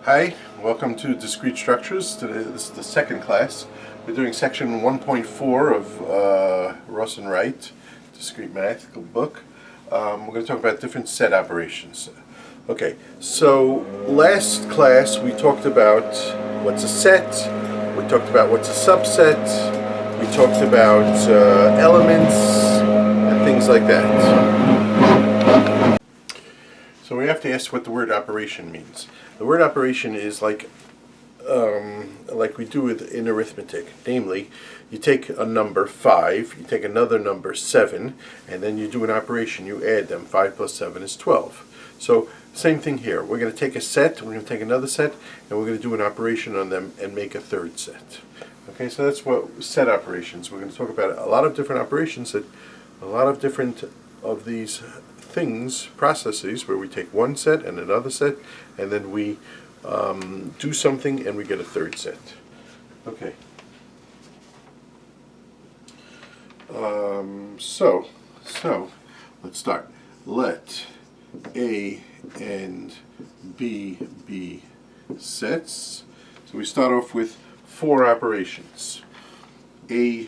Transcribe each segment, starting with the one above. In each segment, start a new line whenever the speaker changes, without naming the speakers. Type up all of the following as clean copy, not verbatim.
Hi, welcome to Discrete Structures. Today, this is the second class. We're doing section 1.4 of Ross and Wright, Discrete Math book. We're going to talk about different set operations. Okay, so last class we talked about what's a set, we talked about what's a subset, we talked about elements and things like that. So we have to ask what the word operation means. The word operation is like we do in arithmetic. Namely, you take a number 5, you take another number 7, and then you do an operation. You add them. 5 plus 7 is 12. So same thing here. We're going to take a set, we're going to take another set, and we're going to do an operation on them and make a third set. Okay, so that's what set operations. We're going to talk about a lot of different operations, that a lot of different of these things, processes, where we take one set and another set, and then we do something and we get a third set. Okay. So let's start. Let A and B be sets. So we start off with 4 operations. A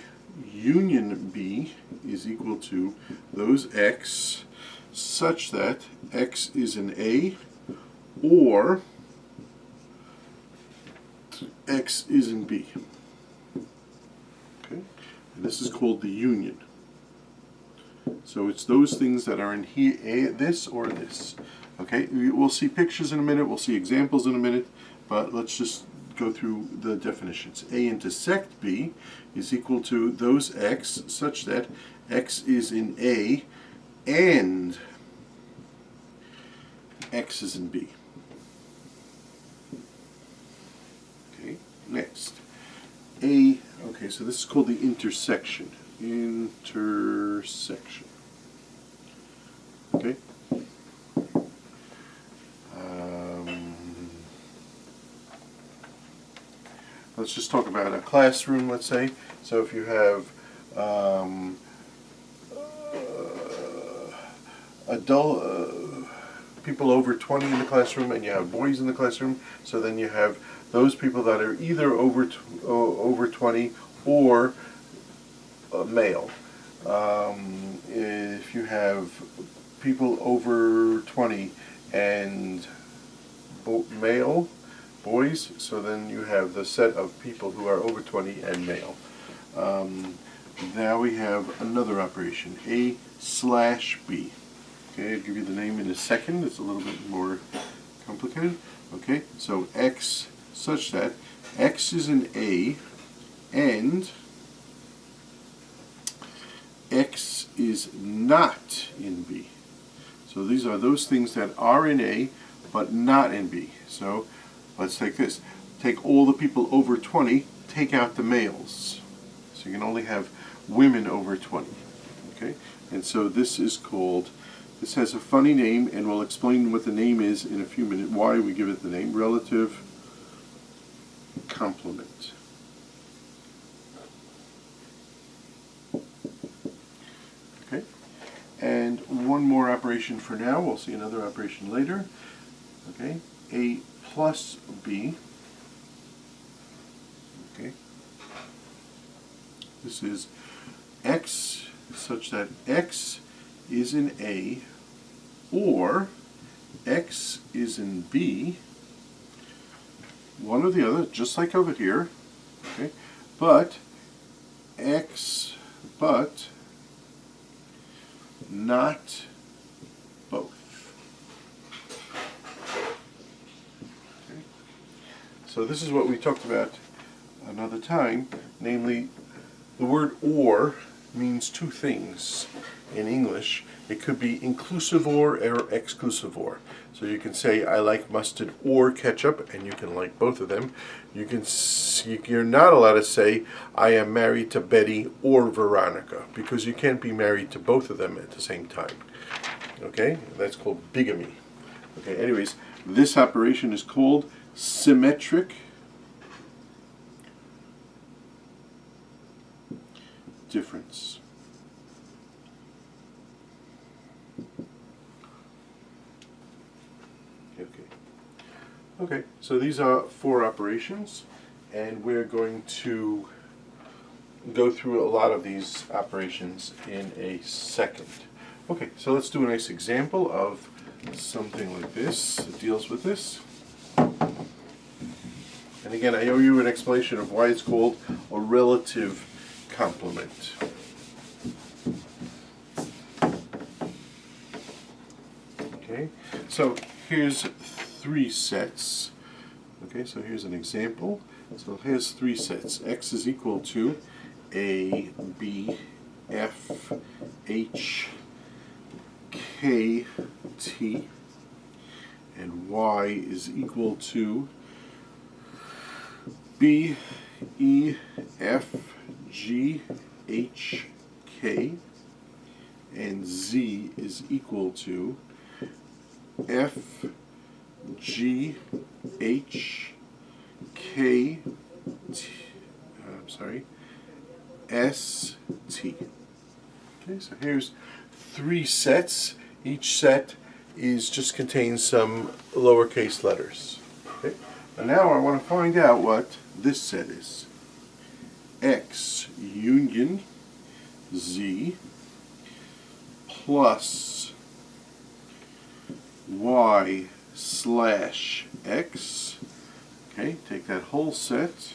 union B is equal to those X such that X is in A or X is in B. Okay? And this is called the union. So it's those things that are in here, this or this. Okay? We'll see pictures in a minute, we'll see examples in a minute, but let's just go through the definitions. A intersect B is equal to those X such that X is in A and X is in B. Okay, next. Okay, so this is called the intersection. Intersection. Okay? Let's just talk about a classroom, let's say. So if you have people over 20 in the classroom and you have boys in the classroom, so then you have those people that are either over 20 or male. If you have people over 20 and male boys, so then you have the set of people who are over 20 and male. Now we have another operation, A slash B. Okay, I'll give you the name in a second. It's a little bit more complicated. Okay, so X such that X is in A and X is not in B. So these are those things that are in A but not in B. So let's take this. Take all the people over 20, take out the males. So you can only have women over 20. Okay? And so this is called, this has a funny name, and we'll explain what the name is in a few minutes, why we give it the name, relative complement. Okay? And one more operation for now. We'll see another operation later. Okay? A plus B. Okay? This is X such that X is in A or X is in B, one or the other, just like over here, okay? But not both. Okay? So this is what we talked about another time, namely the word or means two things in English. It could be inclusive or exclusive or. So you can say I like mustard or ketchup, and you can like both of them. You're not allowed to say I am married to Betty or Veronica, because you can't be married to both of them at the same time. Okay, that's called bigamy. Okay, anyways, this operation is called symmetric difference. Okay. Okay, so these are 4 operations, and we're going to go through a lot of these operations in a second. Okay, so let's do a nice example of something like this that deals with this. And again, I owe you an explanation of why it's called a relative complement. Okay, so here's 3 sets. Okay, so here's an example. So here's 3 sets. X is equal to A, B, F, H, K, T, and Y is equal to B, E, F, G, H, K, and Z is equal to F, G, H, K, T, S, T. Okay, so here's 3 sets. Each set just contains some lowercase letters. Okay, and now I want to find out what this set is. X union Z plus Y slash X. Okay, take that whole set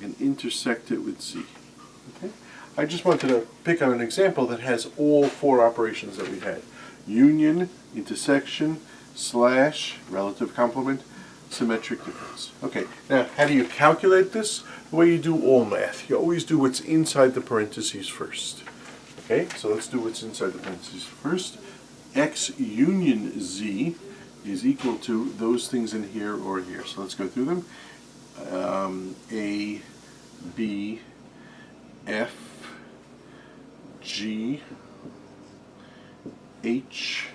and intersect it with Z. Okay, I just wanted to pick on an example that has all 4 operations that we had. Union, intersection, slash, relative complement, symmetric difference. Okay, now how do you calculate this? The way you do all math. You always do what's inside the parentheses first. Okay, so let's do what's inside the parentheses first. X union Z is equal to those things in here or here. So let's go through them. A, B, F, G, H,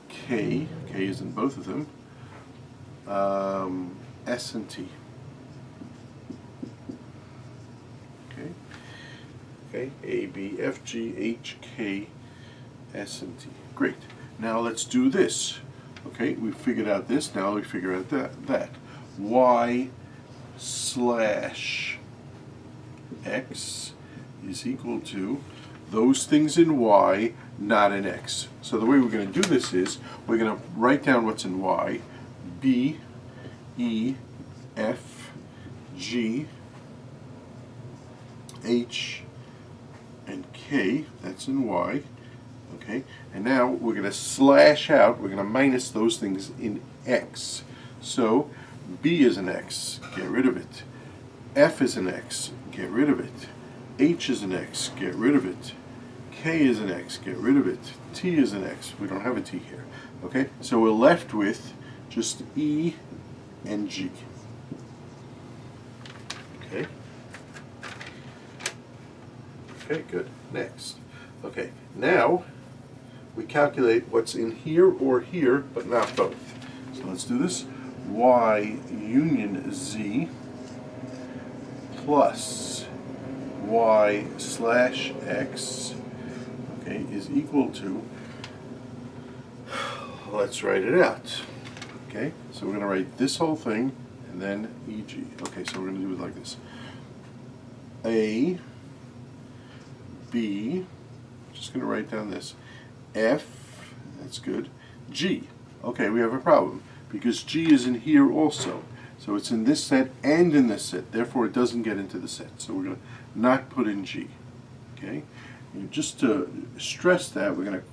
K is in both of them, S and T. Okay, A, B, F, G, H, K, S and T. Great. Now let's do this. Okay, we figured out this, now we figure out that. Y slash X is equal to those things in Y, not in X. So the way we're going to do this is, we're going to write down what's in Y. B, E, F, G, H, and K, that's in Y. Okay, and now we're going to slash out, we're going to minus those things in X. So B is an X, get rid of it. F is an X, get rid of it. H is an X, get rid of it. K is an X, get rid of it. T is an X, we don't have a T here. Okay, so we're left with just E and G. Okay. Okay, good. Next. Okay, now we calculate what's in here or here, but not both. So let's do this. Y union Z plus Y slash X, okay, is equal to, let's write it out. Okay, so we're going to write this whole thing and then EG. Okay, so we're going to do it like this. A, B, just going to write down this, F, that's good, G. Okay, we have a problem because G is in here also. So it's in this set and in this set, therefore it doesn't get into the set. So we're going to not put in G. Okay, and just to stress that, we're going to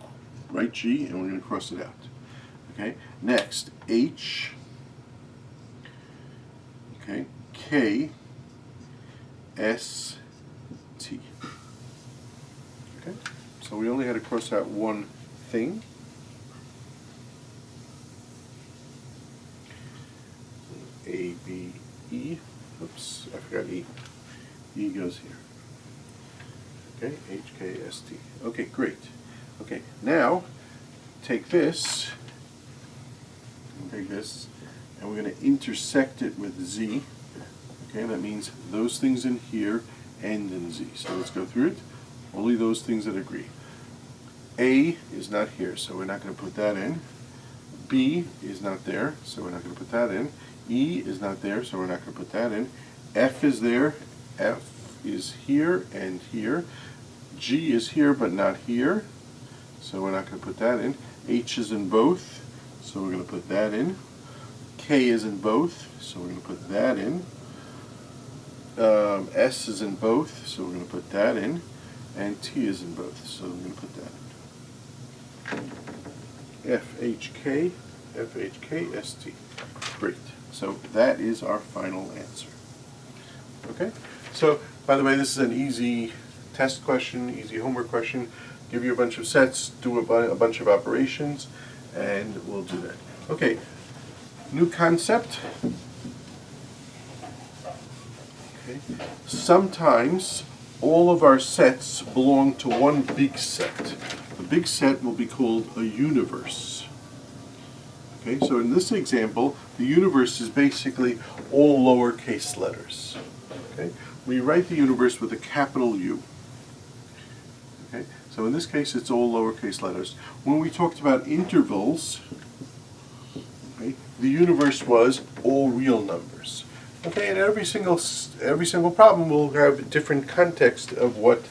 write G and we're going to cross it out. Okay, next, H, okay, K, S, T. Okay, so we only had to cross out one thing. A, B, E. Oops, I forgot E. E goes here. Okay, H, K, S, T. Okay, great. Okay, now take this, and we're going to intersect it with Z. Okay, that means those things in here end in Z. So let's go through it. Only those things that agree. A is not here, so we're not going to put that in. B is not there, so we're not going to put that in. E is not there, so we're not going to put that in. F is there. F is here and here. G is here but not here, so we're not going to put that in. H is in both, so we're going to put that in. K is in both, so we're going to put that in. S is in both, so we're going to put that in. And T is in both, so we're going to put that in. F, H, K, F, H, K, S, T. Great. So that is our final answer. Okay? So, by the way, this is an easy test question, easy homework question. Give you a bunch of sets, do a bunch of operations, and we'll do that. Okay, new concept. Okay. Sometimes all of our sets belong to one big set. The big set will be called a universe. Okay, so in this example, the universe is basically all lowercase letters. Okay, we write the universe with a capital U. Okay, so in this case, it's all lowercase letters. When we talked about intervals, okay, the universe was all real numbers. Okay, and every single problem will have a different context of what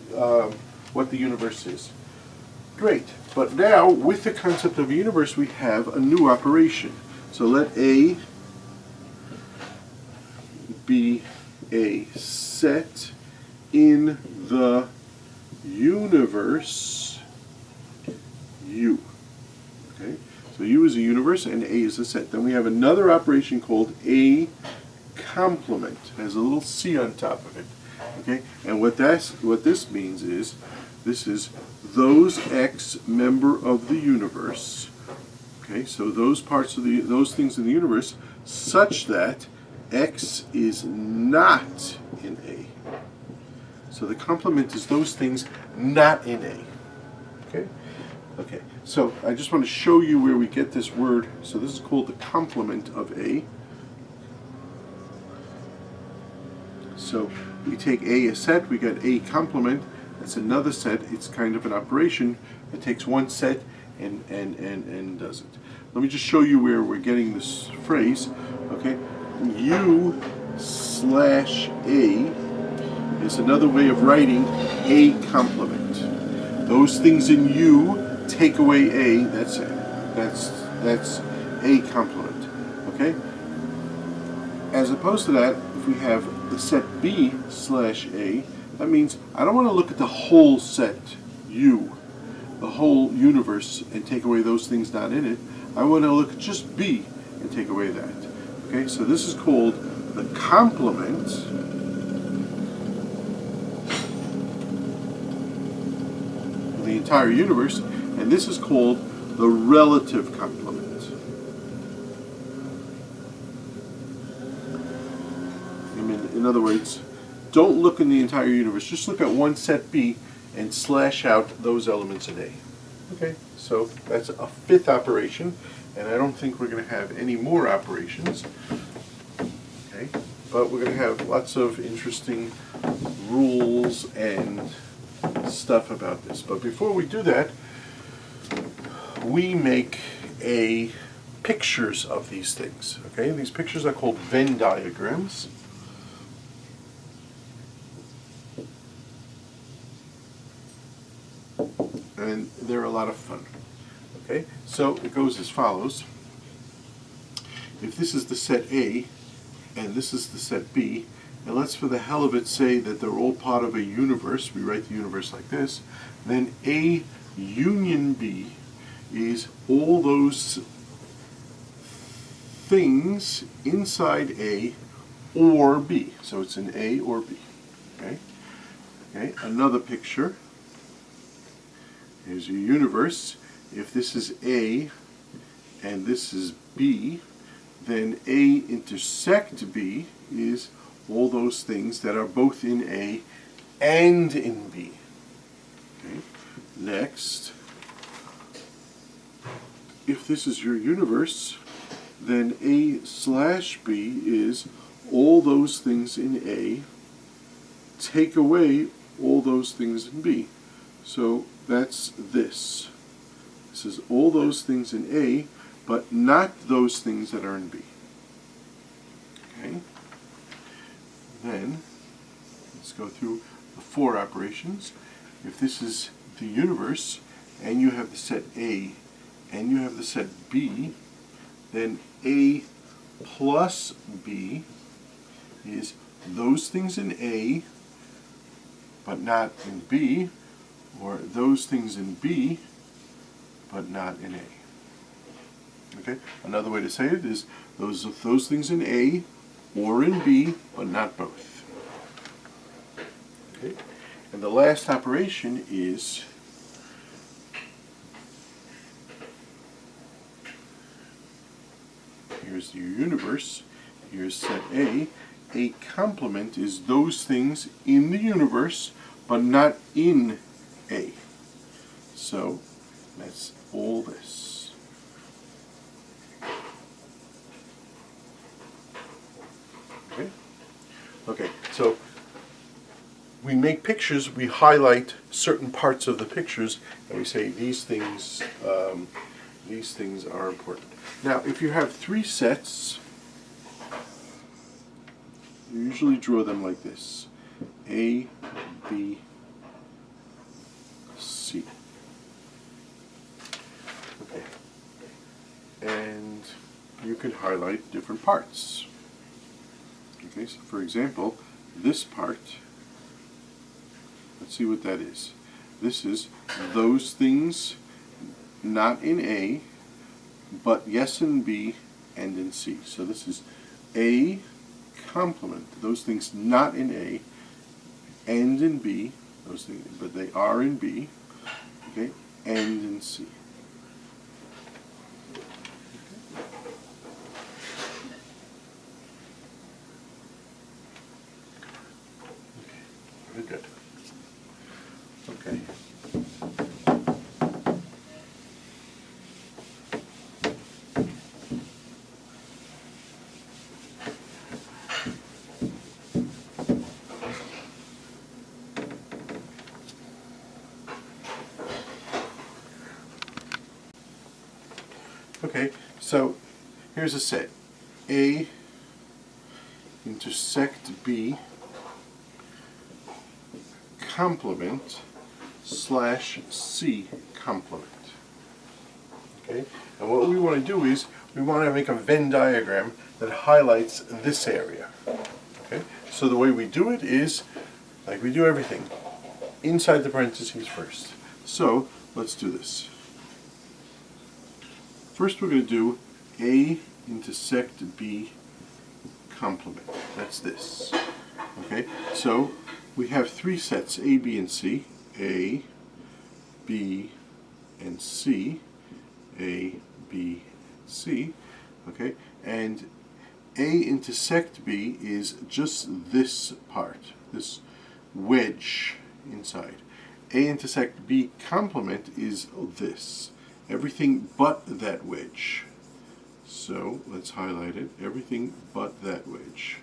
the universe is. Great, but now with the concept of a universe, we have a new operation. So let A be a set in the universe U. Okay, so U is a universe and A is a set. Then we have another operation called A complement. It has a little C on top of it. Okay, and what this means is this is those X member of the universe. Okay, so those things in the universe such that X is not in A. So the complement is those things not in A. Okay? Okay, so I just want to show you where we get this word. So this is called the complement of A. So we take A a set, we get A complement. That's another set. It's kind of an operation that takes one set and does it. Let me just show you where we're getting this phrase. Okay, U slash A is another way of writing A complement. Those things in U take away A. That's A complement. Okay. As opposed to that, if we have the set B slash A, that means I don't want to look at the whole set U, the whole universe, and take away those things not in it. I want to look at just B and take away that. Okay, so this is called the complement of the entire universe, and this is called the relative complement. In other words, don't look in the entire universe. Just look at one set B and slash out those elements in A. Okay, so that's a fifth operation, and I don't think we're going to have any more operations. Okay, but we're going to have lots of interesting rules and stuff about this. But before we do that, we make pictures of these things. Okay, these pictures are called Venn diagrams. And they're a lot of fun. Okay, so it goes as follows. If this is the set A, and this is the set B, and let's for the hell of it say that they're all part of a universe, we write the universe like this, then A union B is all those things inside A or B. So it's an A or B. Okay, okay. Another picture. Here's your universe. If this is A and this is B, then A intersect B is all those things that are both in A and in B. Okay. Next, if this is your universe, then A slash B is all those things in A, take away all those things in B. So that's this. says all those things in A, but not those things that are in B. Okay? Then, let's go through the 4 operations. If this is the universe, and you have the set A, and you have the set B, then A plus B is those things in A, but not in B, or those things in B, but not in A. Okay? Another way to say it is those things in A or in B, but not both. Okay? And the last operation is here's your universe, here's set A. A complement is those things in the universe, but not in A. So that's all this. Okay? Okay, so we make pictures, we highlight certain parts of the pictures, and we say these things are important. Now, if you have 3 sets, you usually draw them like this: A, B, C. Okay. And you can highlight different parts. Okay, so for example, this part, let's see what that is. This is those things not in A, but yes in B and in C. So this is A complement, those things not in A and in B, those things, but they are in B, okay, and in C. Very good. Okay. Okay, so here's a set. A intersect B complement slash C complement. Okay, and what we want to do is we want to make a Venn diagram that highlights this area. Okay, so the way we do it is like we do everything inside the parentheses first. So let's do this. First we're going to do A intersect B complement. That's this. Okay, so we have 3 sets, A, B, and C. A, B, and C. A, B, C. Okay, and A intersect B is just this part, this wedge inside. A intersect B complement is this. Everything but that wedge. So let's highlight it. Everything but that wedge.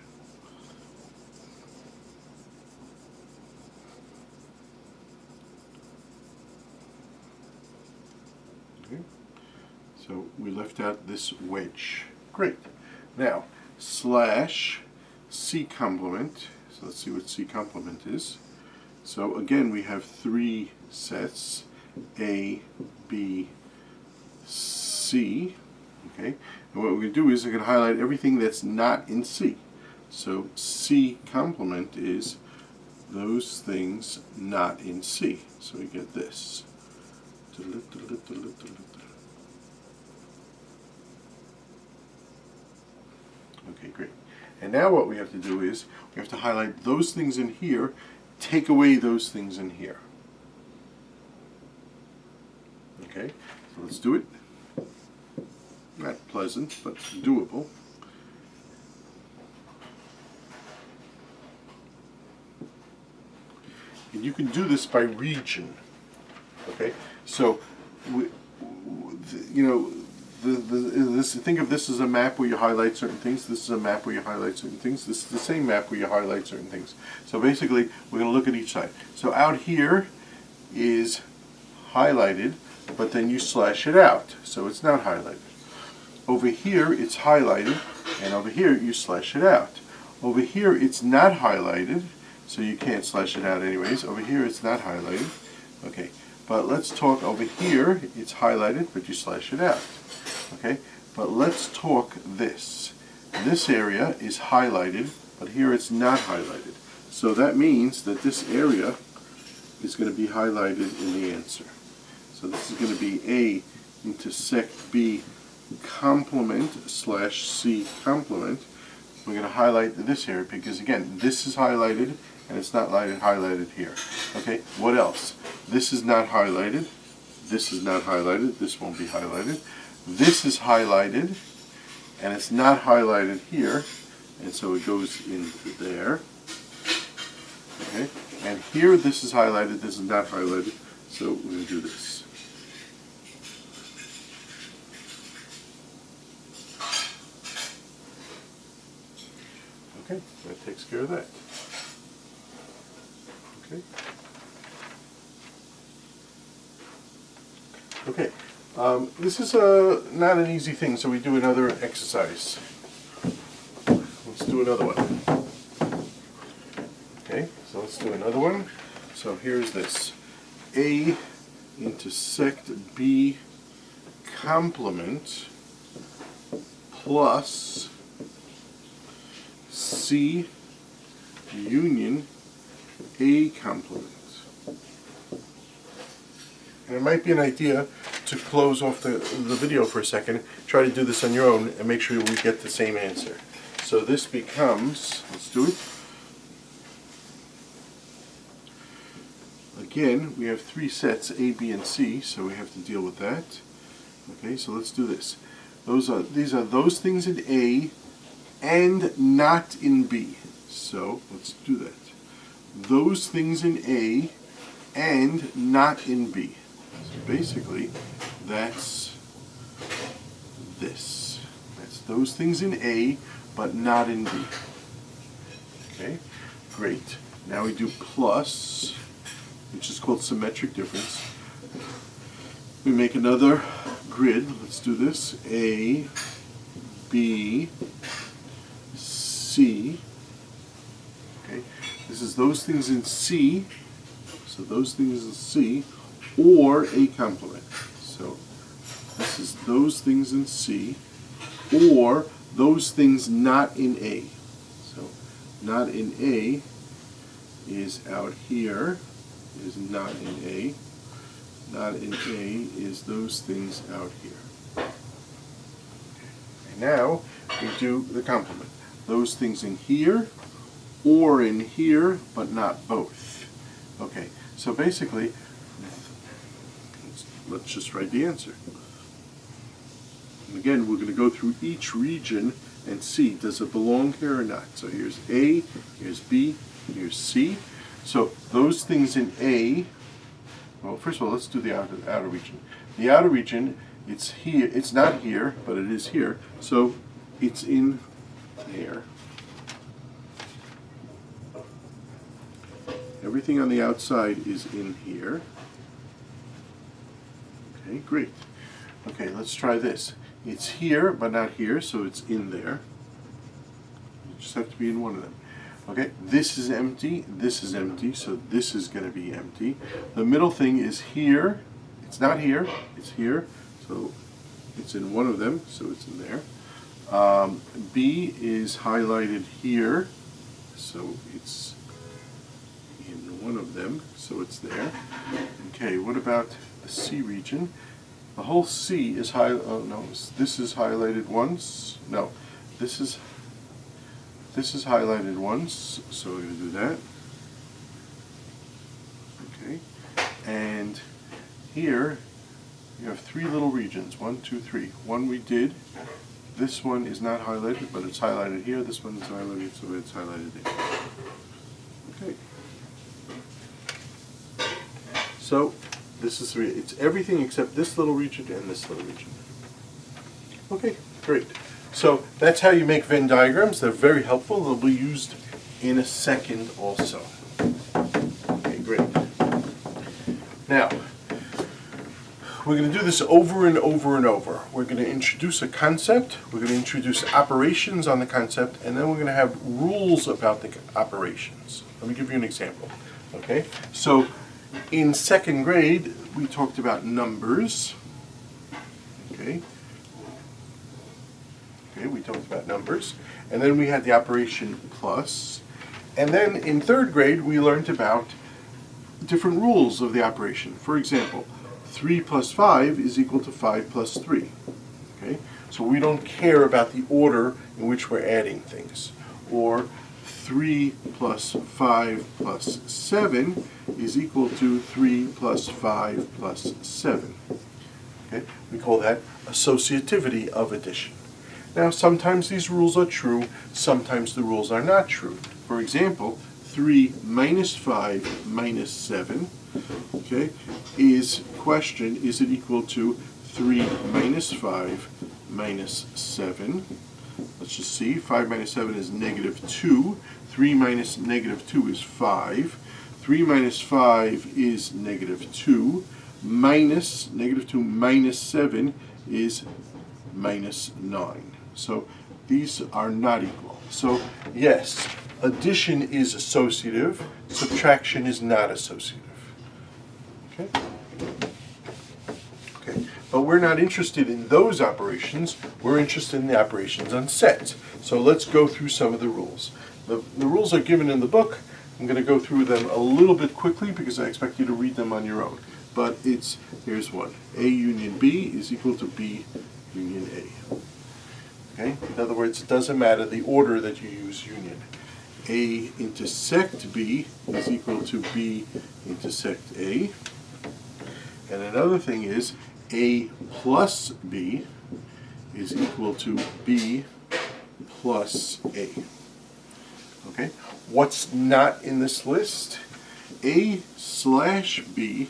Okay. So we left out this wedge. Great. Now, slash C complement. So let's see what C complement is. So again, we have 3 sets. A, B, C, okay, and what we're going to do is we're going to highlight everything that's not in C. So C complement is those things not in C. So we get this. Okay, great. And now what we have to do is we have to highlight those things in here, take away those things in here. Okay, so let's do it. Not pleasant, but doable. And you can do this by region. Okay, so think of this as a map where you highlight certain things. This is a map where you highlight certain things. This is the same map where you highlight certain things. So basically, we're going to look at each side. So out here is highlighted but then you slash it out, so it's not highlighted. Over here it's highlighted, and over here you slash it out. Over here it's not highlighted, so you can't slash it out anyways. Over here it's not highlighted. Okay, but let's talk over here, it's highlighted, but you slash it out. Okay, but let's talk this. This area is highlighted, but here it's not highlighted. So that means that this area is going to be highlighted in the answer. So this is going to be A intersect B complement slash C complement. We're going to highlight this area because, again, this is highlighted and it's not highlighted here. Okay, what else? This is not highlighted. This is not highlighted. This won't be highlighted. This is highlighted and it's not highlighted here, and so it goes into there. Okay, and here this is highlighted, this is not highlighted, so we're going to do this. Okay, that takes care of that. Okay. Okay. This is not an easy thing, so we do another exercise. Let's do another one. Okay, so let's do another one. So here's this. A intersect B complement plus C union A complement. And it might be an idea to close off the video for a second, try to do this on your own and make sure we get the same answer. So this becomes, let's do it. Again, we have three sets, A, B, and C, so we have to deal with that. Okay, so let's do this. These are those things in A and not in B. So let's do that. Those things in A and not in B. So basically, that's this. That's those things in A, but not in B. Okay, great. Now we do plus, which is called symmetric difference. We make another grid. Let's do this. A, B, C. Okay, this is those things in C. So those things in C, or A complement. So this is those things in C, or those things not in A. So not in A is out here, is not in A. Not in A is those things out here. And now we do the complement. Those things in here, or in here, but not both. Okay, so basically, let's just write the answer. And again, we're going to go through each region and see, does it belong here or not? So here's A, here's B, here's C. So those things in A, well, first of all, let's do the outer region. The outer region, it's here, it's not here, but it is here. So it's in there. Everything on the outside is in here. Okay, great. Okay, let's try this. It's here, but not here, so it's in there. You just have to be in one of them. Okay, this is empty, so this is going to be empty. The middle thing is here. It's not here, it's here, so it's in one of them, so it's in there. B is highlighted here, so it's in one of them, so it's there. Okay, what about the C region? The whole C is oh no, this is highlighted once. No, this is highlighted once, so we're going to do that. Okay, and here you have three little regions, 1, 2, 3. One we did. This one is not highlighted, but it's highlighted here. This one is highlighted, so it's highlighted there. Okay. So this is it's everything except this little region and this little region. Okay, great. So that's how you make Venn diagrams. They're very helpful. They'll be used in a second also. Okay, great. Now, we're going to do this over and over and over. We're going to introduce a concept, we're going to introduce operations on the concept, and then we're going to have rules about the operations. Let me give you an example. Okay, so in second grade, we talked about numbers. Okay, we talked about numbers, and then we had the operation plus. And then in third grade, we learned about different rules of the operation. For example, 3 plus 5 is equal to 5 plus 3. Okay? So we don't care about the order in which we're adding things. Or 3 plus 5 plus 7 is equal to 3 plus 5 plus 7. Okay? We call that associativity of addition. Now, sometimes these rules are true, sometimes the rules are not true. For example, 3 minus 5 minus 7, okay, is it equal to 3 minus 5 minus 7? Let's just see, 5 minus 7 is negative 2, 3 minus negative 2 is 5, 3 minus 5 is negative 2, minus negative 2 minus 7 is minus 9. So these are not equal. So yes, addition is associative, subtraction is not associative. Okay? Okay. But we're not interested in those operations, we're interested in the operations on sets. So let's go through some of the rules. The rules are given in the book. I'm going to go through them a little bit quickly because I expect you to read them on your own. But here's one. A union B is equal to B union A. Okay? In other words, it doesn't matter the order that you use union. A intersect B is equal to B intersect A. And another thing is A plus B is equal to B plus A. Okay? What's not in this list? A slash B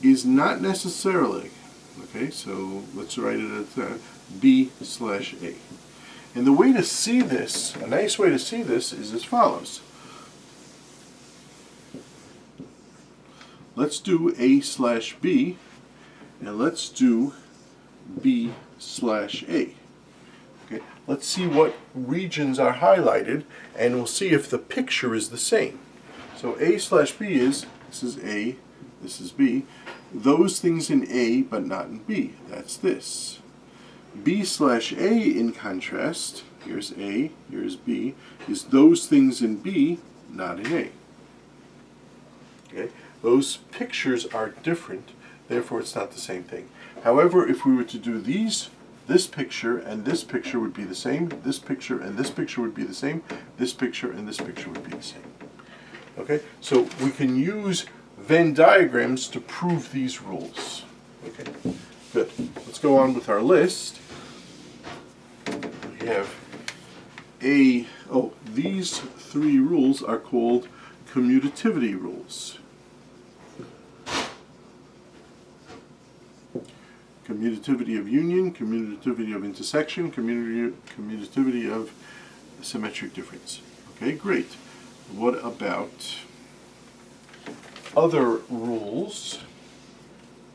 is not necessarily, okay, so let's write it as B slash A. And the way to see this, a nice way to see this is as follows. Let's do A slash B, and let's do B slash A. Okay, let's see what regions are highlighted, and we'll see if the picture is the same. So A slash B is, this is A, this is B. Those things in A, but not in B. That's this. B slash A, in contrast, here's A, here's B, is those things in B, not in A. Okay? Those pictures are different, therefore it's not the same thing. However, if we were to do these, this picture and this picture would be the same, this picture and this picture would be the same, this picture and this picture would be the same. Okay? So we can use Venn diagrams to prove these rules. Okay, good. Let's go on with our list. We have these three rules are called commutativity rules. Commutativity of union, commutativity of intersection, commutativity of symmetric difference. Okay, great. What about other rules?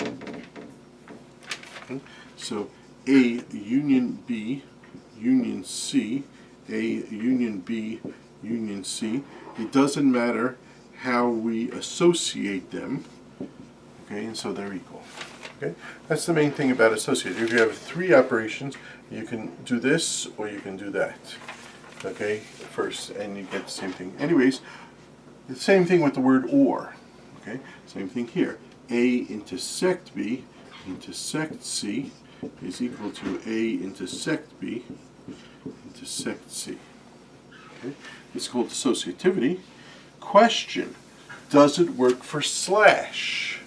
Okay. So A union B union C, A union B union C. It doesn't matter how we associate them. Okay, and so they're equal. Okay, that's the main thing about associative. If you have three operations, you can do this or you can do that. Okay, first, and you get the same thing. Anyways, the same thing with the word or. Okay, same thing here. A intersect B intersect C is equal to A intersect B intersect C. Okay, it's called associativity. Question: does it work for slash?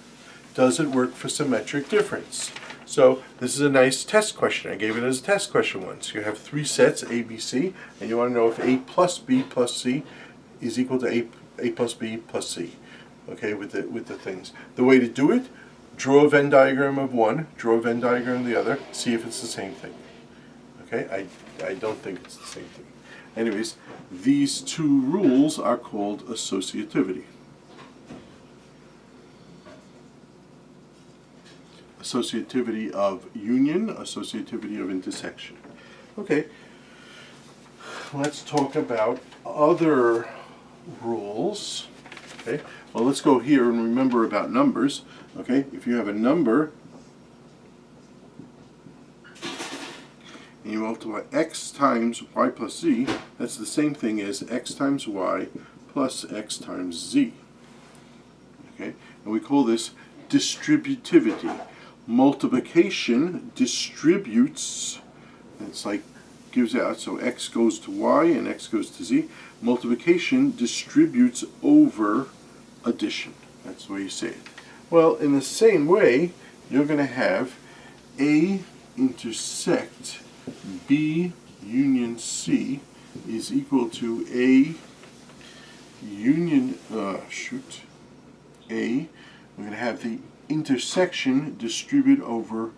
Does it work for symmetric difference? So this is a nice test question. I gave it as a test question once. You have three sets, A, B, C, and you want to know if A plus B plus C is equal to A plus B plus C. Okay, with the things. The way to do it: draw a Venn diagram of one, draw a Venn diagram of the other, see if it's the same thing. Okay, I don't think it's the same thing. Anyways, these two rules are called associativity. associativity of union, associativity of intersection. Okay, let's talk about other rules. Okay, well, let's go here and remember about numbers. Okay, if you have a number and you multiply x times y plus z, that's the same thing as x times y plus x times z. Okay, and we call this distributivity. Multiplication distributes, it's like gives out, so x goes to y and x goes to z. Multiplication distributes over addition. That's the way you say it. Well, in the same way, you're going to have A intersect B union C is equal to A union, A, we're going to have the intersection distribute over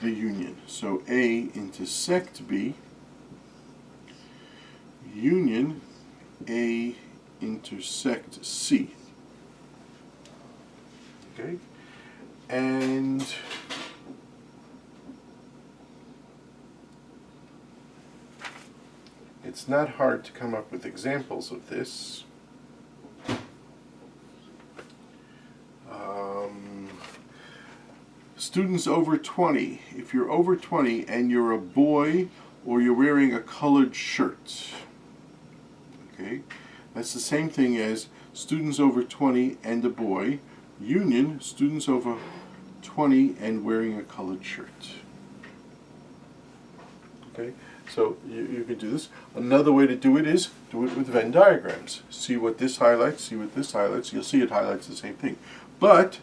the union. So A intersect B union A intersect C. Okay, and it's not hard to come up with examples of this. Students over 20. If you're over 20 and you're a boy or you're wearing a colored shirt, okay, that's the same thing as students over 20 and a boy, union, students over 20 and wearing a colored shirt. Okay, so you can do this. Another way to do it is do it with Venn diagrams. See what this highlights, see what this highlights. You'll see it highlights the same thing. But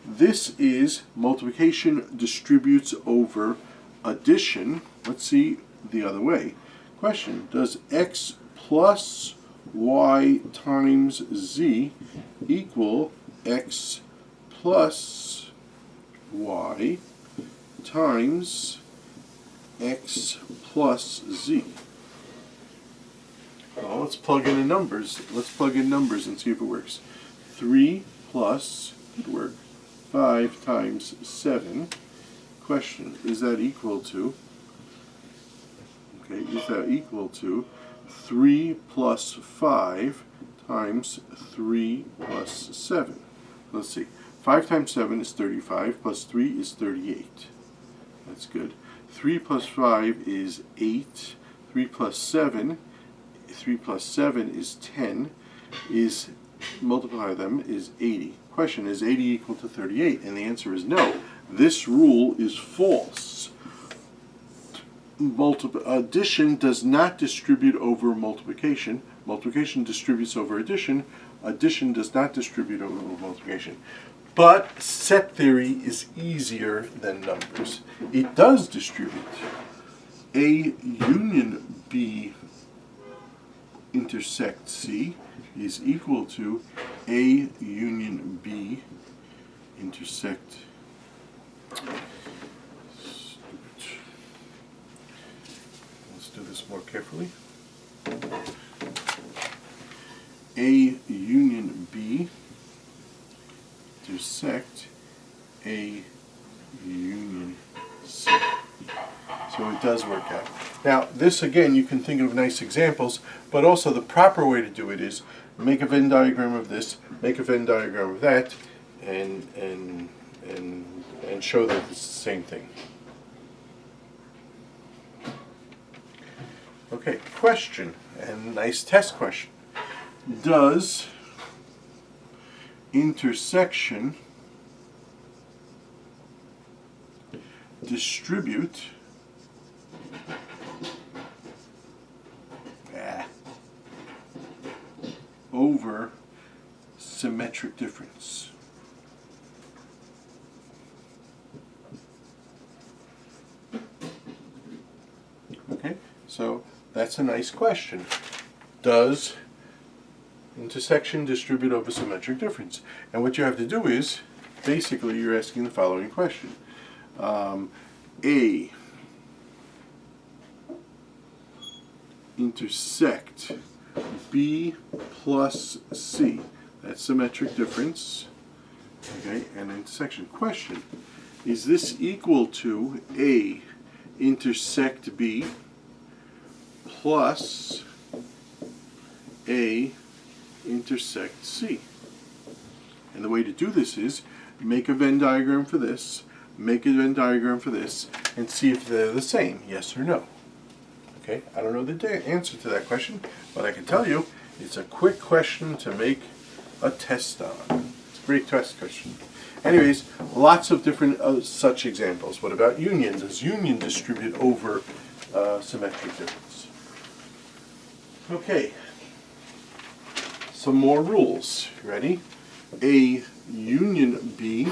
this is multiplication distributes over addition. Let's see the other way. Question, does x plus y times z equal x plus y times x plus z? Well, let's plug in the numbers. Let's plug in numbers and see if it works. 3 plus, good work, 5 times 7. Question, is that equal to, okay, is that equal to 3 plus 5 times 3 plus 7? Let's see. 5 times 7 is 35, plus 3 is 38. That's good. 3 plus 5 is 8. 3 plus 7 is 10. Is multiply them is 80. Question, is 80 equal to 38? And the answer is no. This rule is false. Addition does not distribute over multiplication. Multiplication distributes over addition. Addition does not distribute over multiplication. But set theory is easier than numbers. It does distribute. A union B intersect C is equal to A union B intersect. Let's do this more carefully. A union B intersect A union C. So it does work out. Now, this again, you can think of nice examples, but also the proper way to do it is make a Venn diagram of this, make a Venn diagram of that, and show that it's the same thing. Okay, question, and nice test question. Does intersection distribute over symmetric difference? Okay, so that's a nice question. Does intersection distribute over symmetric difference? And what you have to do is, basically, you're asking the following question. A intersect B plus C. That's symmetric difference. Okay, and intersection. Question, is this equal to A intersect B plus A intersect C? And the way to do this is make a Venn diagram for this, make a Venn diagram for this, and see if they're the same, yes or no. Okay, I don't know the answer to that question, but I can tell you it's a quick question to make a test on. It's a great test question. Anyways, lots of different such examples. What about union? Does union distribute over symmetric difference? Okay, some more rules. Ready? A union B,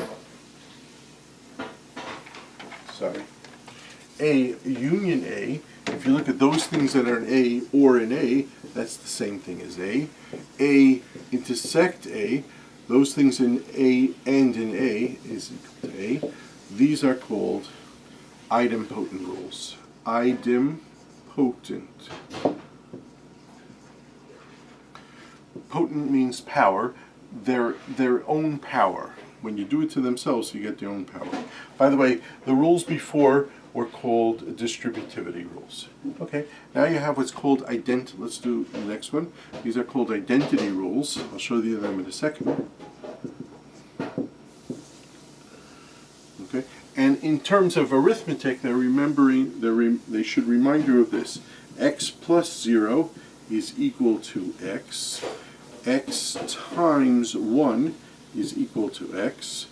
A union A, if you look at those things that are in A or in A, that's the same thing as A. A intersect A, those things in A and in A is equal to A. These are called idempotent rules. Idempotent. Potent means power, their own power. When you do it to themselves, you get their own power. By the way, the rules before were called distributivity rules. Okay, now you have what's called identity. Let's do the next one. These are called identity rules. I'll show you them in a second. Okay, and in terms of arithmetic, they're remembering. They should remind you of this: x plus 0 is equal to x. X times 1 is equal to x.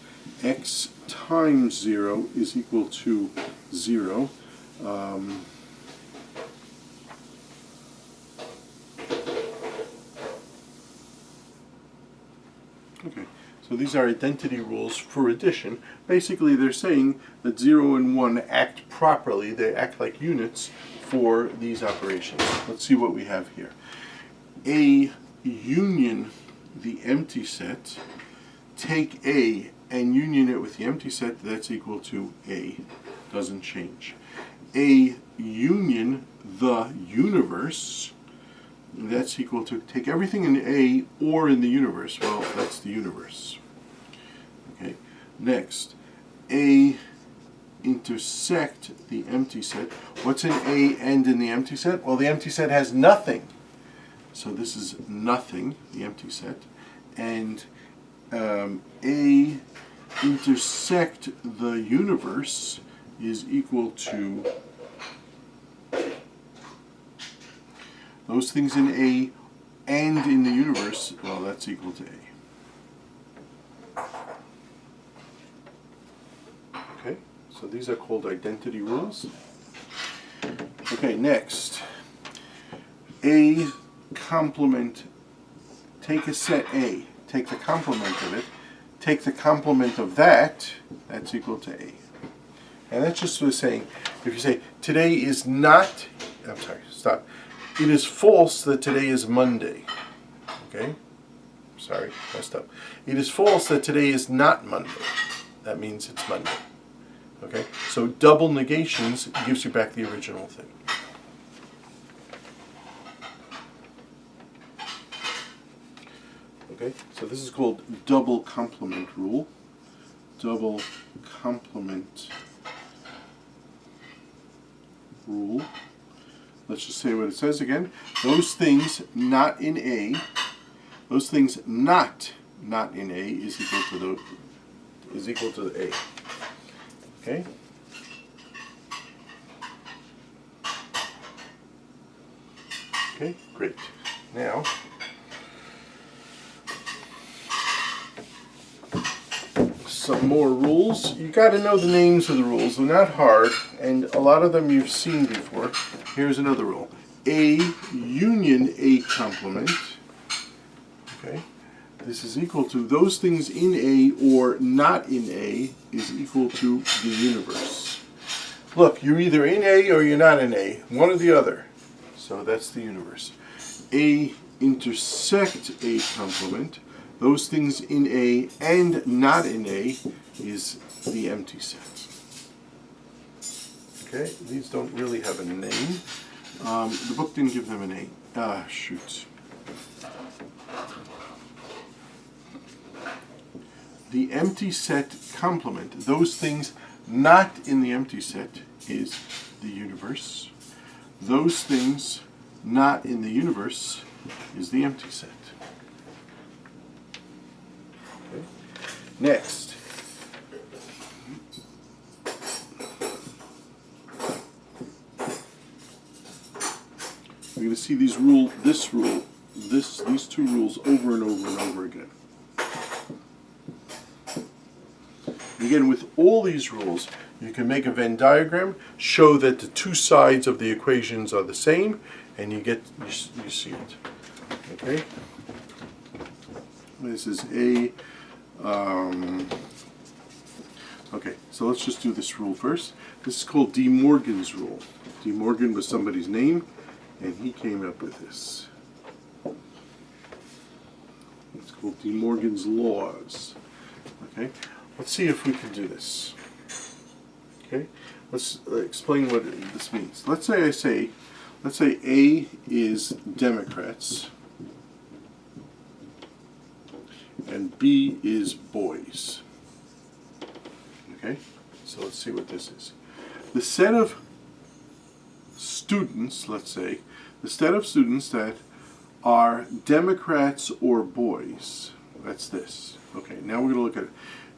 X times 0 is equal to 0. Okay, so these are identity rules for addition. Basically, they're saying that 0 and 1 act properly. They act like units for these operations. Let's see what we have here. A union the empty set, take A and union it with the empty set, that's equal to A. Doesn't change. A union the universe, that's equal to, take everything in A or in the universe, well, that's the universe. Okay, next, A intersect the empty set. What's in A and in the empty set? Well, the empty set has nothing. So this is nothing, the empty set. And A intersect the universe is equal to those things in A and in the universe, well, that's equal to A. Okay, so these are called identity rules. Okay, next. A complement, take a set A, take the complement of it, take the complement of that, that's equal to A. And that's just what saying, if you say, today is not, I'm sorry, stop. It is false that today is Monday. Okay? Sorry, messed up. It is false that today is not Monday. That means it's Monday. Okay? So double negations gives you back the original thing. Okay, so this is called double complement rule. Double complement rule. Let's just say what it says again. Those things not in A, those things not in A is equal to A. Okay? Okay, great. Now some more rules. You got to know the names of the rules. They're not hard, and a lot of them you've seen before. Here's another rule. A union A complement. Okay. This is equal to those things in A or not in A is equal to the universe. Look, you're either in A or you're not in A. One or the other. So that's the universe. A intersect A complement. Those things in A and not in A is the empty set. Okay, these don't really have a name. The book didn't give them a name. Shoot. The empty set complement, those things not in the empty set is the universe. Those things not in the universe is the empty set. Okay. Next, we're going to see these two rules over and over and over again. Again, with all these rules, you can make a Venn diagram, show that the two sides of the equations are the same, and you see it. Okay. This is a. Okay, so let's just do this rule first. This is called De Morgan's rule. De Morgan was somebody's name, and he came up with this. It's called De Morgan's laws. Okay, let's see if we can do this. Okay, let's explain what this means. Let's say A is Democrats and B is boys. Okay, so let's see what this is. The set of students, let's say, the set of students that are Democrats or boys, that's this. Okay, now we're going to look at it.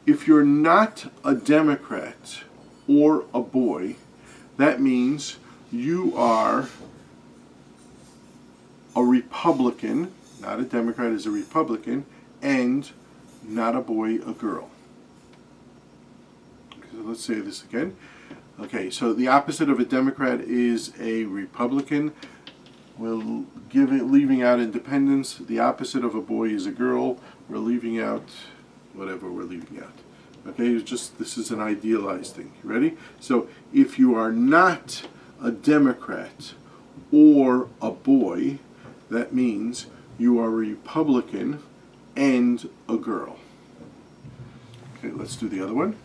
If you're not a Democrat or a boy, that means you are a Republican, not a Democrat is a Republican, and not a boy, a girl. So let's say this again. Okay, so the opposite of a Democrat is a Republican. We'll give it, leaving out independence. The opposite of a boy is a girl. We're leaving out whatever we're leaving out. Okay, it's just, this is an idealized thing. You ready? So if you are not a Democrat or a boy, that means you are a Republican and a girl. Okay, let's do the other one.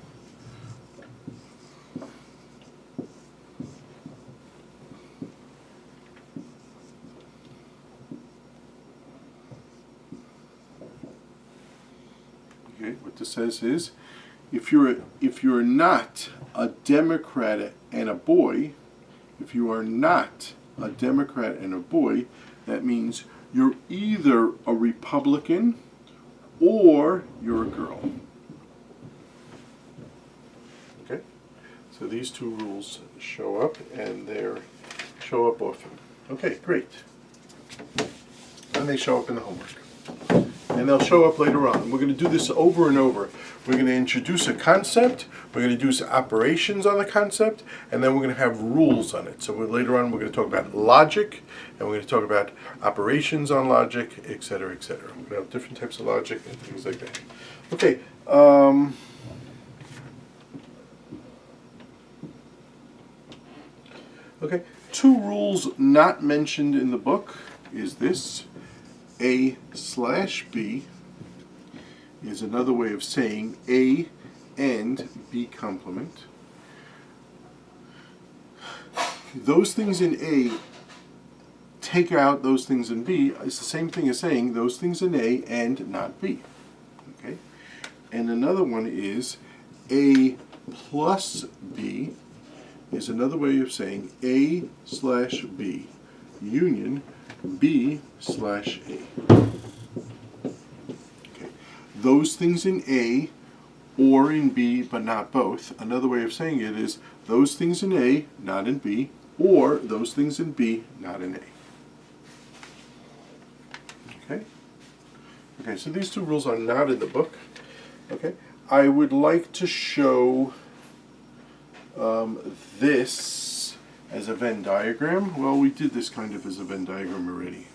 Okay, what this says is, if you're not a Democrat and a boy, if you are not a Democrat and a boy, that means you're either a Republican or you're a girl. Okay, so these two rules show up, and they show up often. Okay, great. And they show up in the homework. And they'll show up later on. We're going to do this over and over. We're going to introduce a concept, we're going to do some operations on the concept, and then we're going to have rules on it. So later on we're going to talk about logic, and we're going to talk about operations on logic, etc., etc. We're going to have different types of logic and things like that. Okay. Okay. Two rules not mentioned in the book is this. A/B is another way of saying A and B complement. Those things in A take out those things in B. It's the same thing as saying those things in A and not B. Okay? And another one is A plus B is another way of saying A/B union B/A. Okay. Those things in A or in B but not both. Another way of saying it is those things in A, not in B, or those things in B, not in A. Okay? Okay, so these two rules are not in the book. Okay? I would like to show this as a Venn diagram. Well, we did this kind of as a Venn diagram already.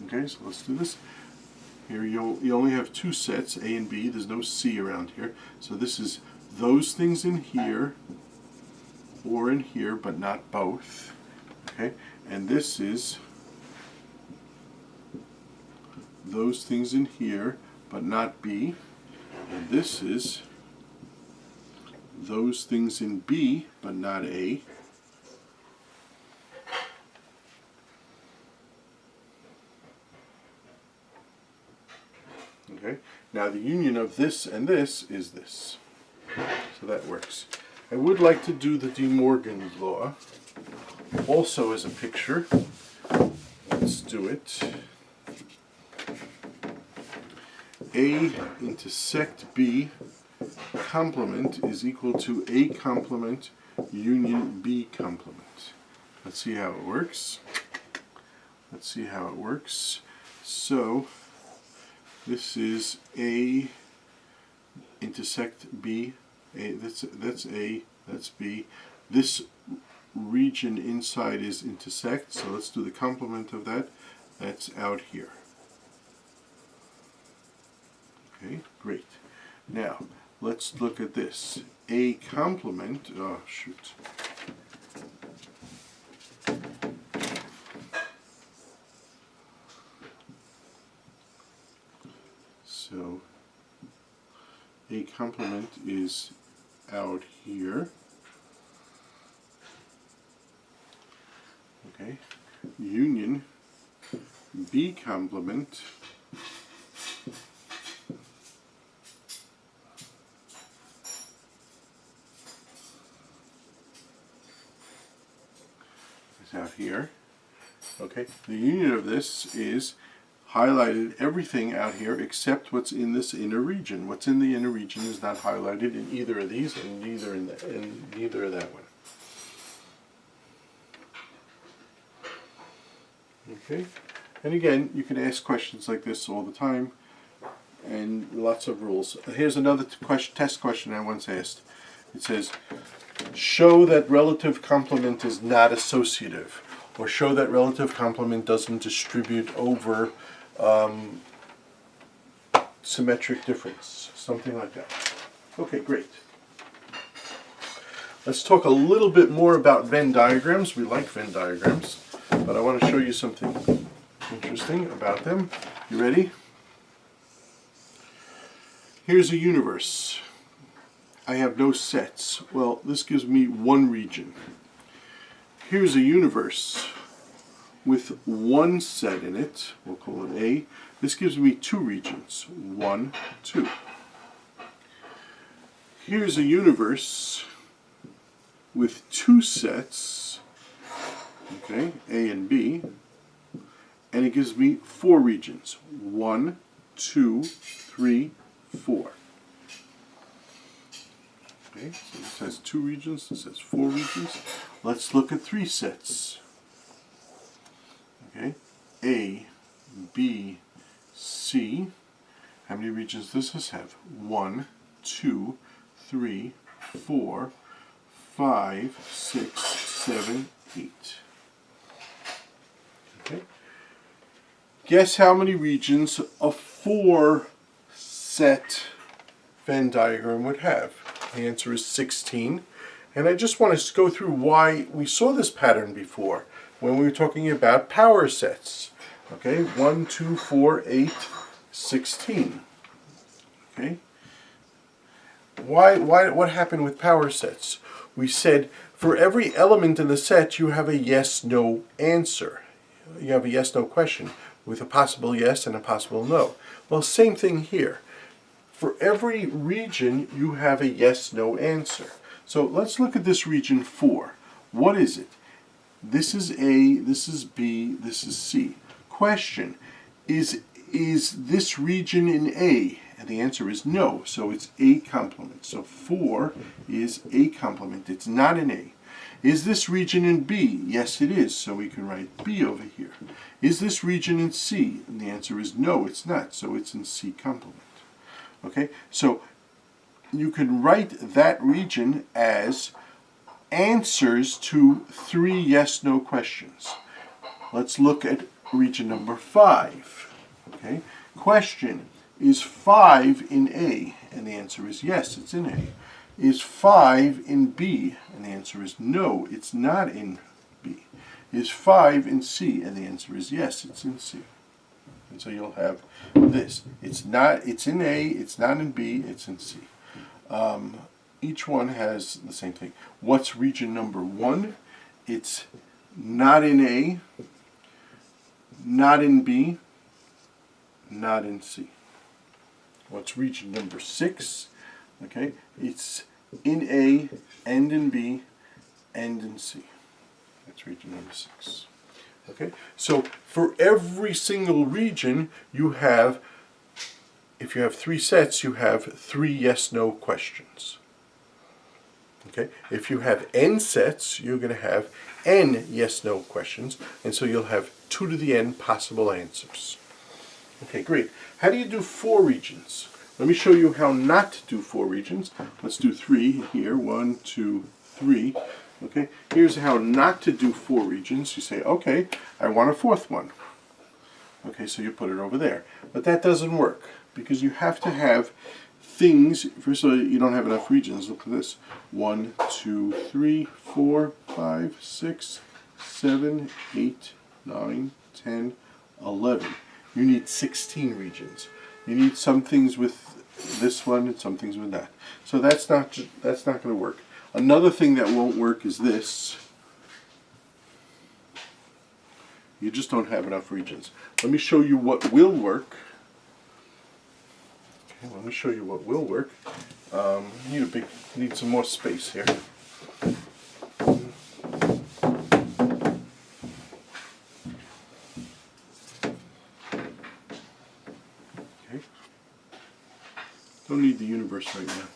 Okay, so let's do this. Here you only have two sets, A and B. There's no C around here. So this is those things in here or in here, but not both. Okay, and this is those things in here, but not B. And this is those things in B, but not A. Okay, Now the union of this and this is this. So that works. I would like to do the De Morgan law also as a picture. Let's do it. A intersect B complement is equal to A complement union B complement. Let's see how it works. Let's see how it works. So this is A intersect B. That's A, that's B. This region inside is intersect, so let's do the complement of that. That's out here. Okay, great. Now, let's look at this. A complement, oh shoot. So, A complement is out here. Okay, union B complement is out here. Okay, the union of this is highlighted everything out here except what's in this inner region. What's in the inner region is not highlighted in either of these and neither in neither of that one. Okay, and again, you can ask questions like this all the time, and lots of rules. Here's another test question I once asked. It says, show that relative complement is not associative, or show that relative complement doesn't distribute over symmetric difference, something like that. Okay, great. Let's talk a little bit more about Venn diagrams. We like Venn diagrams, but I want to show you something interesting about them. You ready? Here's a universe. I have no sets. Well, this gives me one region. Here's a universe with one set in it. We'll call it A. This gives me two regions. 1, 2. Here's a universe with two sets, okay, A and B, and it gives me 4 regions. 1, 2, 3, 4. Okay, so this has 2 regions, this has 4 regions. Let's look at 3 sets. Okay, A, B, C. How many regions does this have? 1, 2, 3, 4, 5, 6, 7, 8. Okay. Guess how many regions a 4-set Venn diagram would have? The answer is 16. And I just want to go through why we saw this pattern before when we were talking about power sets. Okay, 1, 2, 4, 8, 16. Okay. What happened with power sets? We said for every element in the set you have a yes-no answer. You have a yes-no question with a possible yes and a possible no. Well, same thing here. For every region you have a yes-no answer. So let's look at this region 4. What is it? This is A, this is B, this is C. Question, is this region in A? And the answer is no, so it's A complement. So 4 is A complement. It's not in A. Is this region in B? Yes, it is, so we can write B over here. Is this region in C? And the answer is no, it's not, so it's in C complement. Okay, so you can write that region as answers to 3 yes-no questions. Let's look at region number 5. Okay, question, is 5 in A? And the answer is yes, it's in A. Is 5 in B? And the answer is no, it's not in B. Is 5 in C? And the answer is yes, it's in C. And so you'll have this. It's in A, it's not in B, it's in C. Each one has the same thing. What's region number 1? It's not in A, not in B, not in C. What's region number 6? Okay, it's in A, and in B, and in C. That's region number 6. Okay, so for every single region, you have, if you have 3 sets, you have 3 yes/no questions. Okay, if you have n sets, you're going to have n yes/no questions, and so you'll have 2 to the n possible answers. Okay, great. How do you do 4 regions? Let me show you how not to do 4 regions. Let's do 3 here. 1, 2, 3. Okay, here's how not to do 4 regions. You say, okay, I want a 4th one. Okay, so you put it over there. But that doesn't work, because you have to have things. First of all, you don't have enough regions. Look at this. 1, 2, 3, 4, 5, 6, 7, 8, 9, 10, 11. You need 16 regions. You need some things with this one and some things with that. So that's not going to work. Another thing that won't work is this. You just don't have enough regions. Let me show you what will work. Okay, let me show you what will work. Need some more space here. Okay. Don't need the universe right now.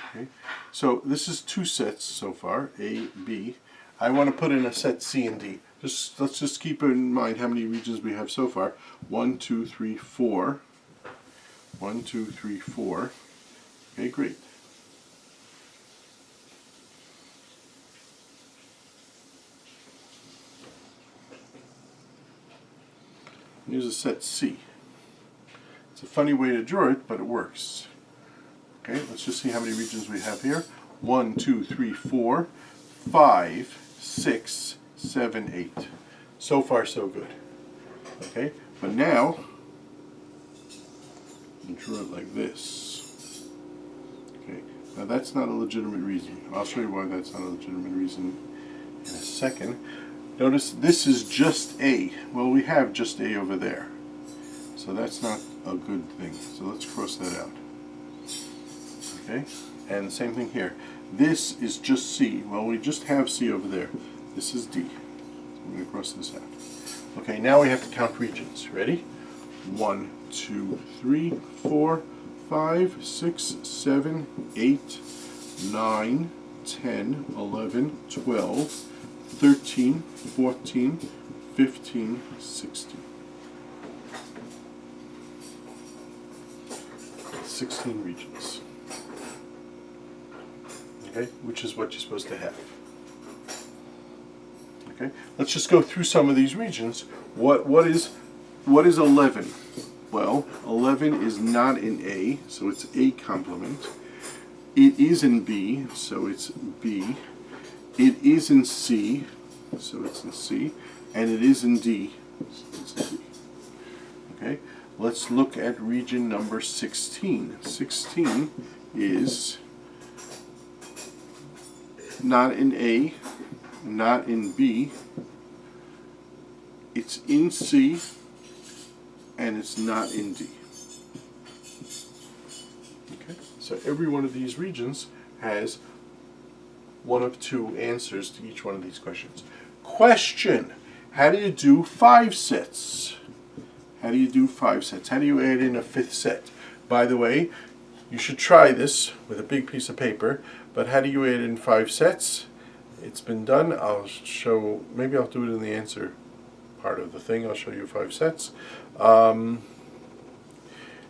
Okay. So this is 2 sets so far, A, B. I want to put in a set C and D. Let's just keep in mind how many regions we have so far. 1, 2, 3, 4. 1, 2, 3, 4. Okay, great. Here's a set C. It's a funny way to draw it, but it works. Okay, let's just see how many regions we have here. 1, 2, 3, 4, 5, 6, 7, 8. So far, so good. Okay, but now, you draw it like this. Okay, now that's not a legitimate reason. I'll show you why that's not a legitimate reason in a second. Notice this is just A. Well, we have just A over there. So that's not a good thing. So let's cross that out. Okay, and the same thing here. This is just C. Well, we just have C over there. This is D. So I'm going to cross this out. Okay, now we have to count regions. Ready? 1, 2, 3, 4, 5, 6, 7, 8, 9, 10, 11, 12, 13, 14, 15, 16. 16 regions. Okay, which is what you're supposed to have. Okay, let's just go through some of these regions. What is 11? Well, 11 is not in A, so it's A complement. It is in B, so it's B. It is in C, so it's in C. And it is in D, so it's in D. Okay, let's look at region number 16. 16 is not in A, not in B. It's in C, and it's not in D. Okay, so every one of these regions has one of 2 answers to each one of these questions. Question: how do you do 5 sets? How do you do 5 sets? How do you add in a 5th set? By the way, you should try this with a big piece of paper, but how do you add in 5 sets? It's been done. I'll show, maybe I'll do it in the answer part of the thing. I'll show you 5 sets.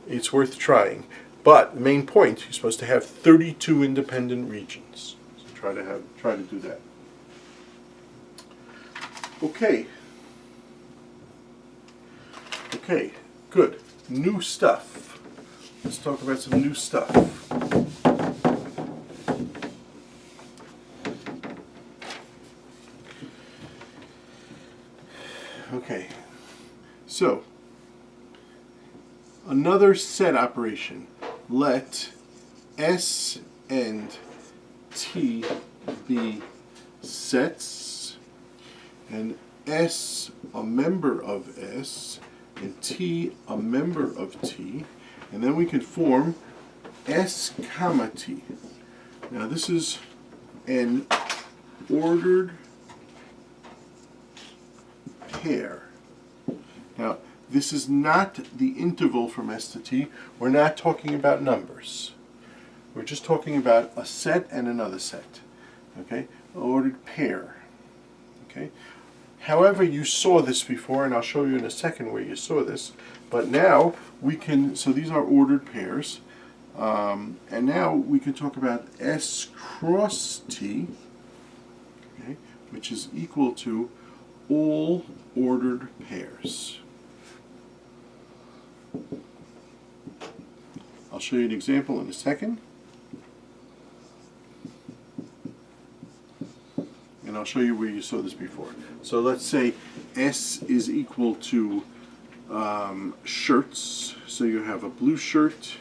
It's worth trying. But the main point, you're supposed to have 32 independent regions. So try to do that. Okay. Okay, good. New stuff. Let's talk about some new stuff. Okay, so another set operation. Let S and T be sets, and S a member of S, and T a member of T, and then we can form S comma T. Now this is an ordered pair. Now this is not the interval from S to T. We're not talking about numbers. We're just talking about a set and another set. Okay, ordered pair. Okay. However, you saw this before, and I'll show you in a second where you saw this. But now we can, so these are ordered pairs. And now we can talk about S cross T, okay, which is equal to all ordered pairs. I'll show you an example in a second. And I'll show you where you saw this before. So let's say S is equal to shirts. So you have a blue shirt,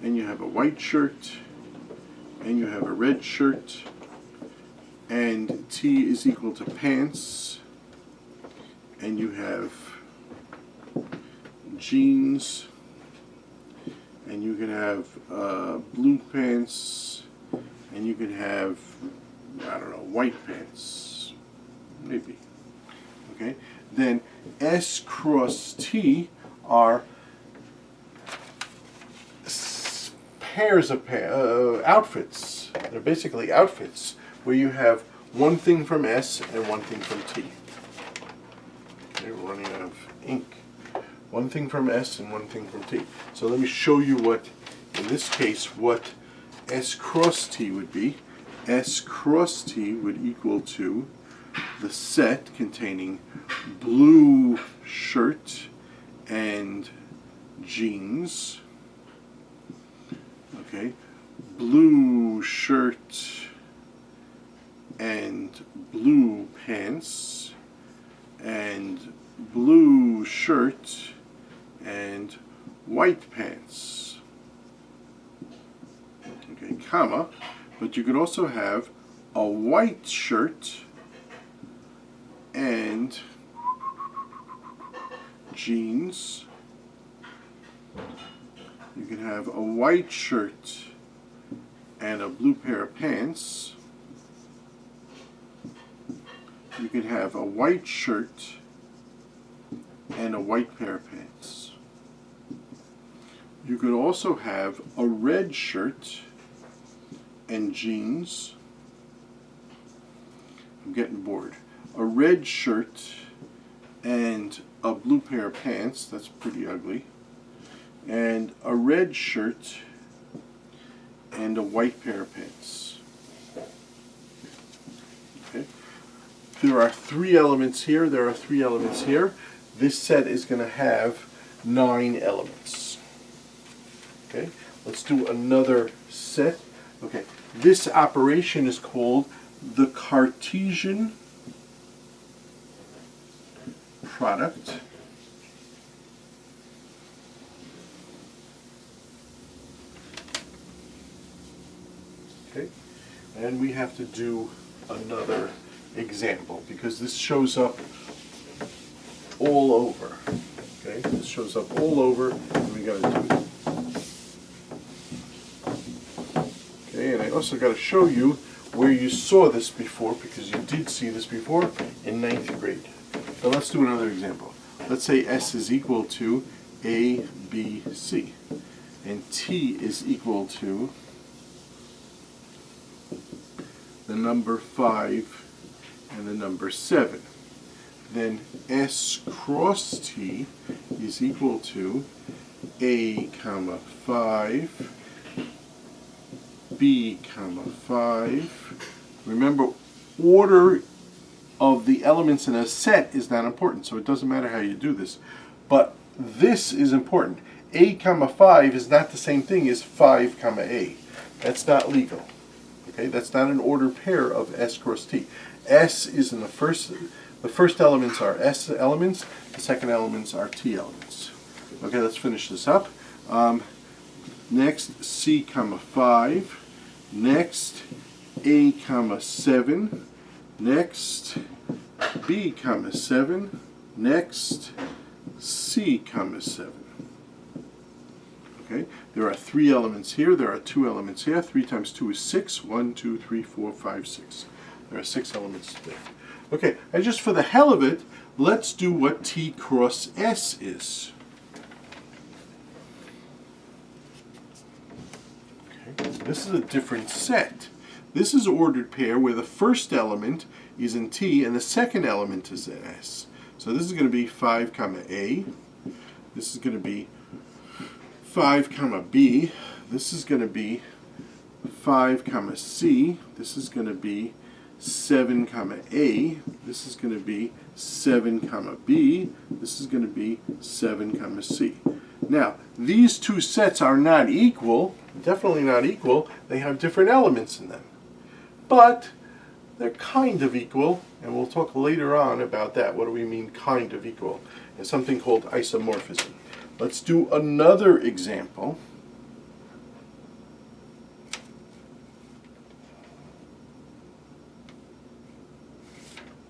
and you have a white shirt, and you have a red shirt, and T is equal to pants, and you have jeans, and you can have blue pants, and you can have, I don't know, white pants, maybe. Okay, then S cross T are pairs of outfits. They're basically outfits where you have one thing from S and one thing from T. Okay, we're running out of ink. One thing from S and one thing from T. So let me show you what, in this case, what S cross T would be. S cross T would equal to the set containing blue shirt and jeans. Okay, blue shirt and blue pants, and blue shirt and white pants. Okay, comma, but you could also have a white shirt and jeans. You can have a white shirt and a blue pair of pants. You can have a white shirt and a white pair of pants. You could also have a red shirt and jeans. I'm getting bored. A red shirt and a blue pair of pants. That's pretty ugly. And a red shirt and a white pair of pants. Okay. There are 3 elements here. There are 3 elements here. This set is going to have 9 elements. Okay. Let's do another set. Okay. This operation is called the Cartesian product. Okay, and we have to do another example because this shows up all over. Okay, this shows up all over, and we got to do it. Okay, and I also got to show you where you saw this before because you did see this before in 9th grade. So let's do another example. Let's say S is equal to A, B, C, and T is equal to the number 5 and the number 7. Then S cross T is equal to A comma 5, B comma 5. Remember, order of the elements in a set is not important, so it doesn't matter how you do this. But this is important. A comma 5 is not the same thing as 5 comma A. That's not legal. Okay, that's not an ordered pair of S cross T. S is in the first elements are S elements, the second elements are T elements. Okay, let's finish this up. Next, C comma 5. Next, A comma 7. Next, B comma 7, next C comma 7. Okay, there are 3 elements here, there are 2 elements here. 3 times 2 is 6. 1, 2, 3, 4, 5, 6. There are 6 elements there. Okay, and just for the hell of it, let's do what T cross S is. Okay, this is a different set. This is an ordered pair where the first element is in T and the second element is in S. So this is going to be 5 comma A. This is going to be 5 comma B. This is going to be 5 comma C. This is going to be 7 comma A. This is going to be 7 comma B. This is going to be 7 comma C. Now, these two sets are not equal, definitely not equal. They have different elements in them. But they're kind of equal, and we'll talk later on about that. What do we mean kind of equal? It's something called isomorphism. Let's do another example.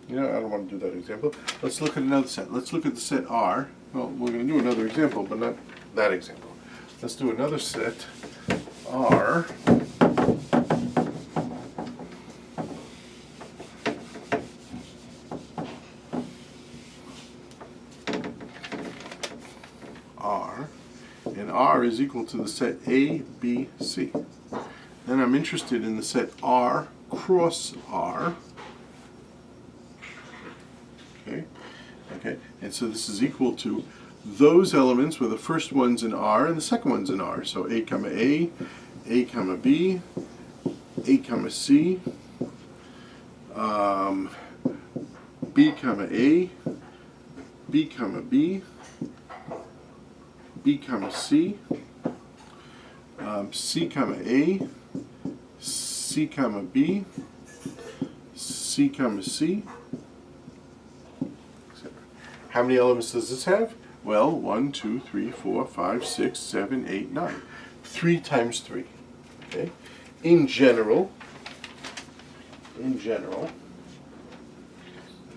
You know, I don't want to do that example. Let's look at another set. Let's look at the set R. Well, we're going to do another example, but not that example. Let's do another set R. R, and R is equal to the set A, B, C. Then I'm interested in the set R cross R. Okay, and so this is equal to those elements where the first one's in R and the second one's in R. So A comma A comma B, A comma C, B comma A, B comma B, B comma C, C comma A, C comma B, C comma C. How many elements does this have? Well, 1, 2, 3, 4, 5, 6, 7, 8, 9. 3 times 3. Okay. In general,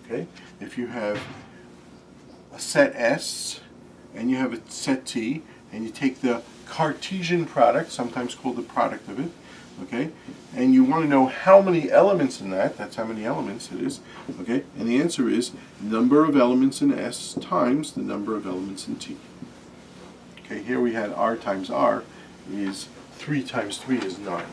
okay, if you have a set S and you have a set T, and you take the Cartesian product, sometimes called the product of it, okay, and you want to know how many elements in that, that's how many elements it is, okay, and the answer is number of elements in S times the number of elements in T. Okay, here we had R times R is 3 times 3 is 9.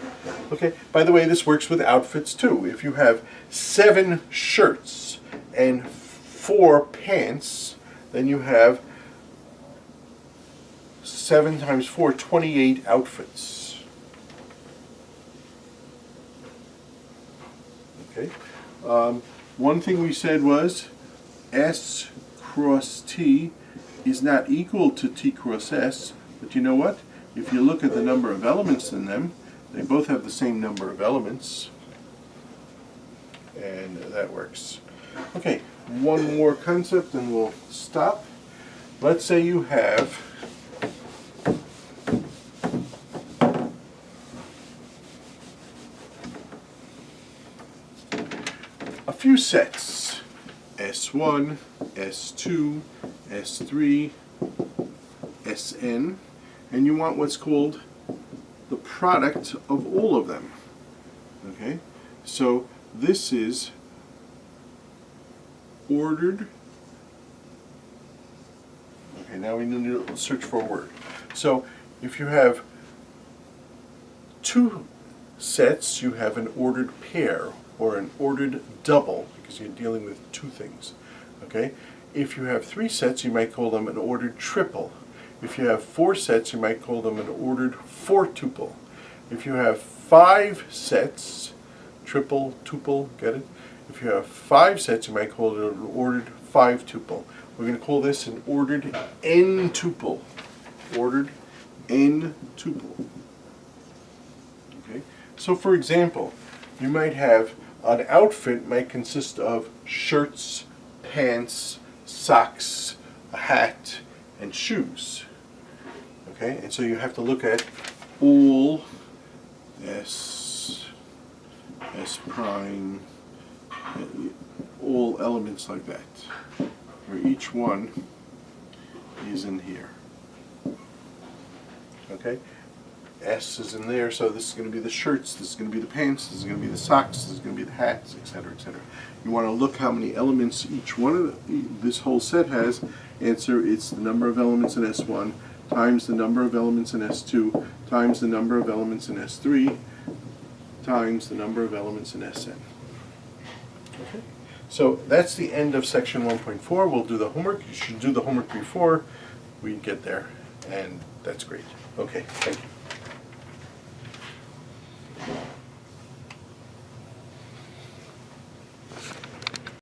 Okay, by the way, this works with outfits too. If you have 7 shirts and 4 pants, then you have 7 times 4, 28 outfits. Okay. One thing we said was S cross T is not equal to T cross S, but you know what? If you look at the number of elements in them, they both have the same number of elements, and that works. Okay, one more concept and we'll stop. Let's say you have a few sets, S1, S2, S3, Sn, and you want what's called the product of all of them. Okay, so this is ordered. Okay, now we need to search for a word. So if you have 2 sets, you have an ordered pair or an ordered double, because you're dealing with 2 things. Okay, if you have 3 sets, you might call them an ordered triple. If you have 4 sets, you might call them an ordered 4-tuple. If you have 5 sets, triple, tuple, get it? If you have 5 sets, you might call it an ordered 5-tuple. We're going to call this an ordered n-tuple. Ordered n-tuple. Okay? So for example, you might have an outfit might consist of shirts, pants, socks, a hat, and shoes. Okay, and so you have to look at all S prime, all little elements like that, where each one is in here. Okay? S is in there, so this is going to be the shirts, this is going to be the pants, this is going to be the socks, this is going to be the hats, etc., etc. You want to look how many elements each one of this whole set has. Answer, it's the number of elements in S1 times the number of elements in S2 times the number of elements in S3 times the number of elements in Sn. Okay? So that's the end of section 1.4. We'll do the homework. You should do the homework before we get there, and that's great. Okay, thank you.